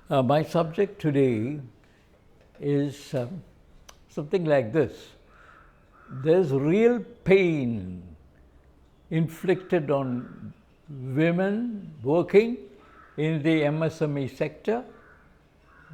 My subject today is something like this. There's real pain inflicted on women working in the MSME sector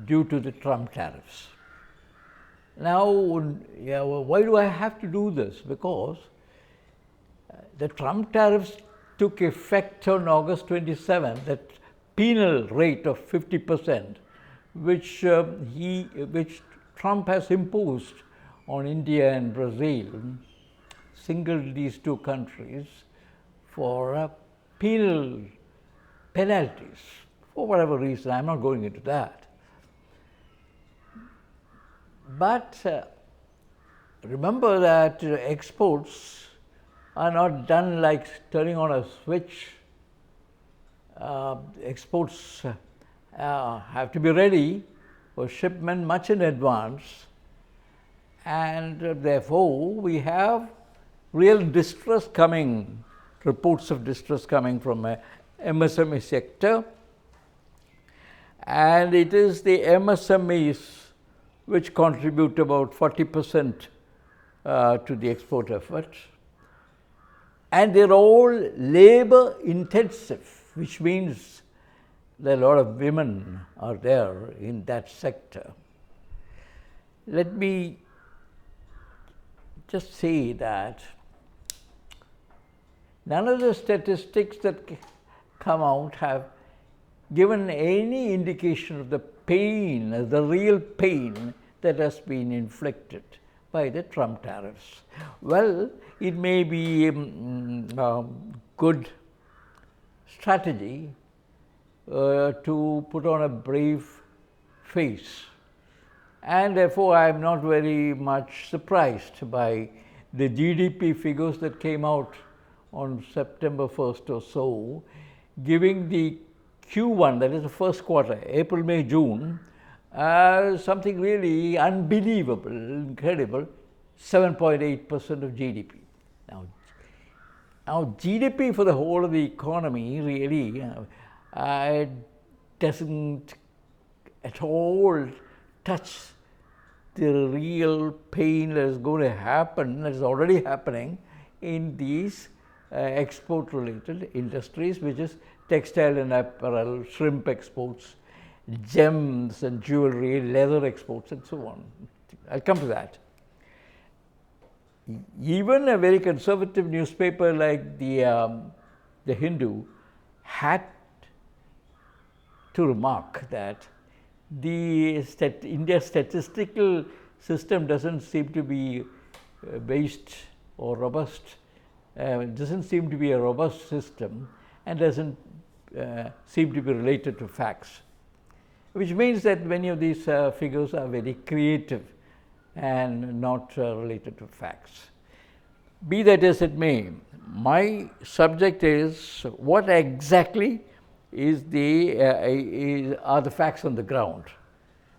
due to the Trump tariffs. Now, why do I have to do this? Because the Trump tariffs took effect on August 27, that penal rate of 50%, which Trump has imposed on India and Brazil, singled these two countries for penal penalties for whatever reason. I'm not going into that. But remember that exports are not done like turning on a switch. Exports have to be ready for shipment much in advance, and therefore we have real distress coming, reports of distress coming from a MSME sector, and it is the MSMEs which contribute about 40% to the export effort, and they're all labor intensive, which means that a lot of women are there in that sector. Let me just say that none of the statistics that come out have given any indication of the pain, the real pain that has been inflicted by the Trump tariffs. Well, it may be a good strategy to put on a brave face, and therefore I am not very much surprised by the GDP figures that came out on September 1st or so, giving the Q1, that is the first quarter, April, May, June, something really unbelievable, incredible, 7.8% of GDP. Now GDP for the whole of the economy really doesn't at all touch the real pain that is going to happen, that is already happening in these export-related industries, which is textile and apparel, shrimp exports, gems and jewelry, leather exports, and so on. I'll come to that. Even a very conservative newspaper like the Hindu had to remark that India's statistical system doesn't seem to be based or robust, doesn't seem to be a robust system, and doesn't seem to be related to facts, which means that many of these figures are very creative and not related to facts. Be that as it may, my subject is what exactly are the facts on the ground.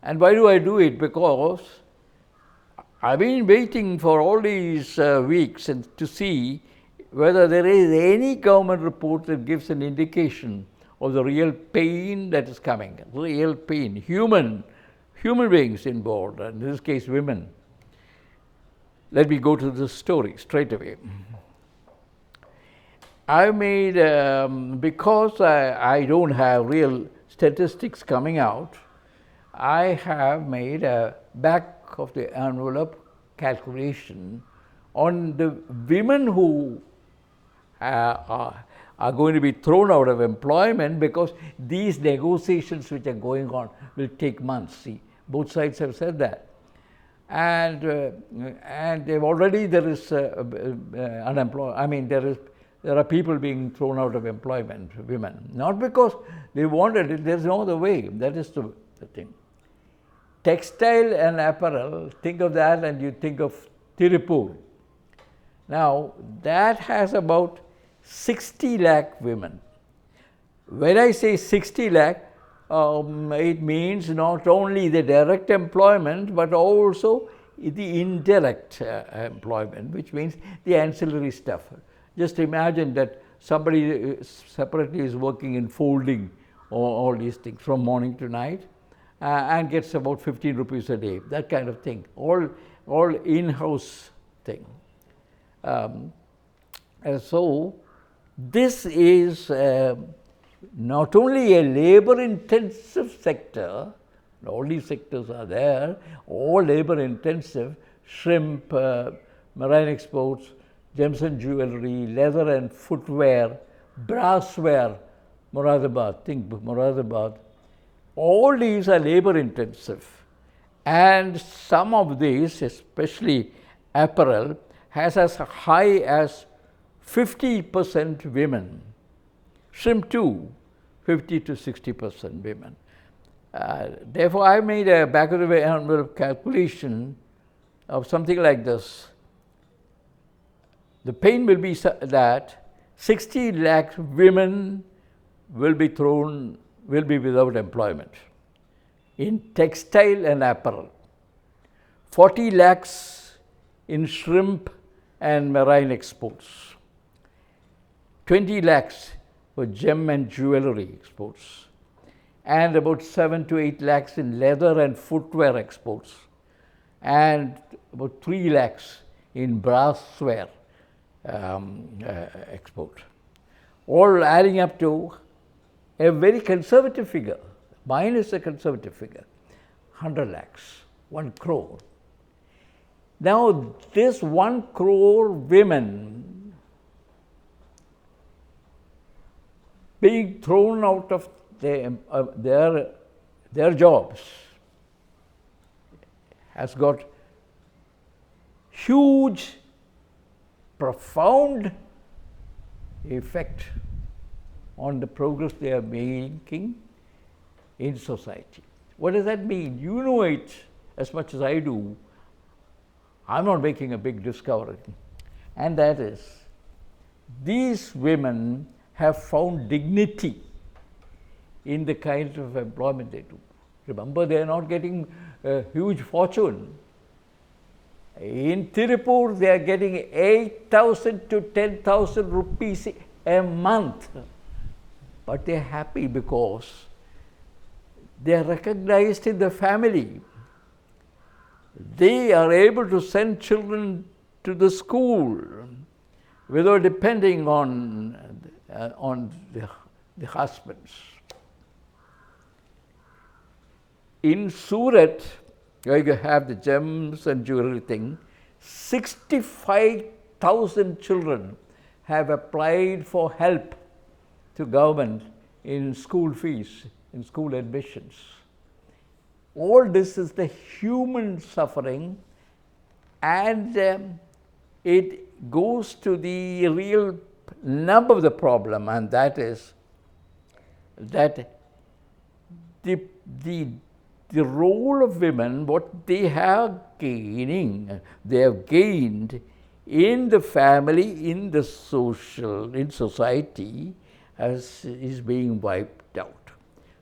And why do I do it? Because I've been waiting for all these weeks to see whether there is any government report that gives an indication of the real pain that is coming, real pain, human beings involved, in this case women. Let me go to the story straight away. I made, because I don't have real statistics coming out, I have made a back of the envelope calculation on the women who are going to be thrown out of employment, because these negotiations which are going on will take months. See, both sides have said that, and they've already, there is unemployment. I mean, there are people being thrown out of employment, women, not because they wanted it. There's no other way. That is the thing. Textile and apparel, think of that and you think of Tirupur. Now, that has about 60 lakh women. When I say 60 lakh, it means not only the direct employment, but also the indirect employment, which means the ancillary stuff. Just imagine that somebody separately is working in folding all these things from morning to night, and gets about 15 rupees a day, that kind of thing, all in-house thing. And so this is not only a labor-intensive sector, all these sectors are there, all labor-intensive, shrimp, marine exports, gems and jewelry, leather and footwear, brassware, Moradabad, think Moradabad. All these are labor-intensive. And some of these, especially apparel, has as high as 50% women. Shrimp too, 50 to 60% women. Therefore, I made a back-of-the-envelope calculation of something like this. The pain will be that 60 lakh women will be without employment in textile and apparel. 40 lakhs in shrimp and marine exports. 20 lakhs for gem and jewelry exports. And about 7 to 8 lakhs in leather and footwear exports. And about 3 lakhs in brassware export. All adding up to a very conservative figure. Mine is a conservative figure. 100 lakhs, 1 crore. Now, this 1 crore women being thrown out of their jobs has got huge, profound effect on the progress they are making in society. What does that mean? You know it as much as I do. I'm not making a big discovery. And that is, these women have found dignity in the kind of employment they do. Remember, they are not getting a huge fortune. In Tirupur, they are getting 8,000 to 10,000 rupees a month. But they are happy because they are recognized in the family. They are able to send children to the school without depending on the husbands. In Surat, where you have the gems and jewelry thing, 65,000 children have applied for help to government in school fees, in school admissions. All this is the human suffering, and it goes to the real nub of the problem, and that is that the role of women, what they have gained in the family, in the in society, is being wiped out.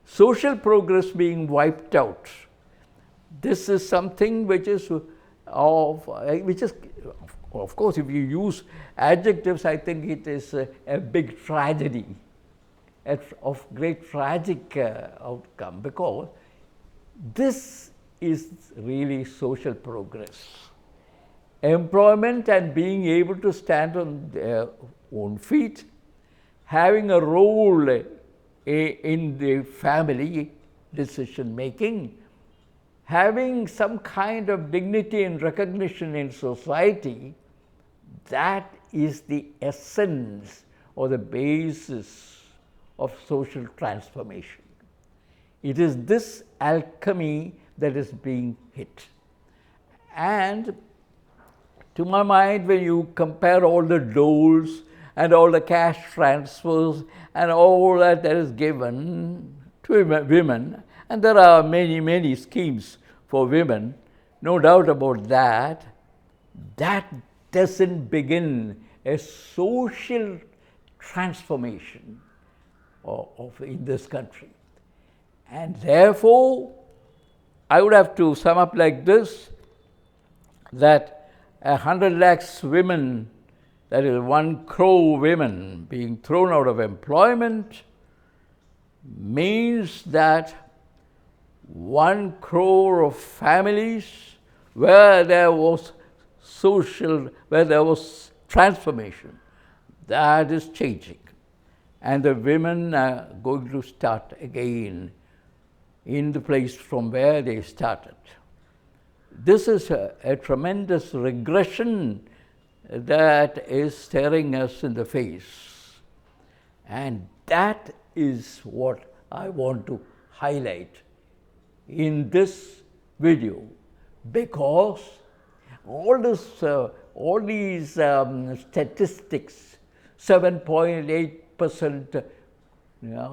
Social progress being wiped out. This is something which is of course, if you use adjectives, I think it is a big tragedy, of great tragic outcome, because this is really social progress. Employment and being able to stand on their own feet, having a role in the family decision making, having some kind of dignity and recognition in society, that is the essence or the basis of social transformation. It is this alchemy that is being hit. And to my mind, when you compare all the doles and all the cash transfers and all that is given to women, and there are many, many schemes for women, no doubt about that, that doesn't begin a social transformation in this country. And therefore, I would have to sum up like this, that 100 lakhs women, that is 1 crore women being thrown out of employment, means that 1 crore of families where there was where there was transformation, that is changing. And the women are going to start again in the place from where they started. This is a tremendous regression that is staring us in the face. And that is what I want to highlight in this video, because all these statistics, 7.8%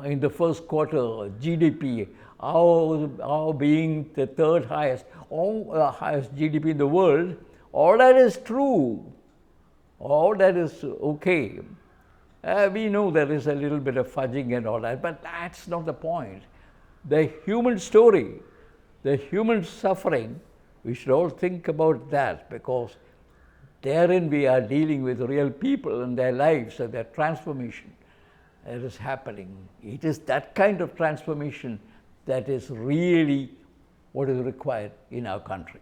in the first quarter GDP, our being the third highest, highest GDP in the world, all that is true. All that is okay. We know there is a little bit of fudging and all that, but that's not the point. The human story, the human suffering, we should all think about that, because therein we are dealing with real people and their lives and their transformation that is happening. It is that kind of transformation that is really what is required in our country.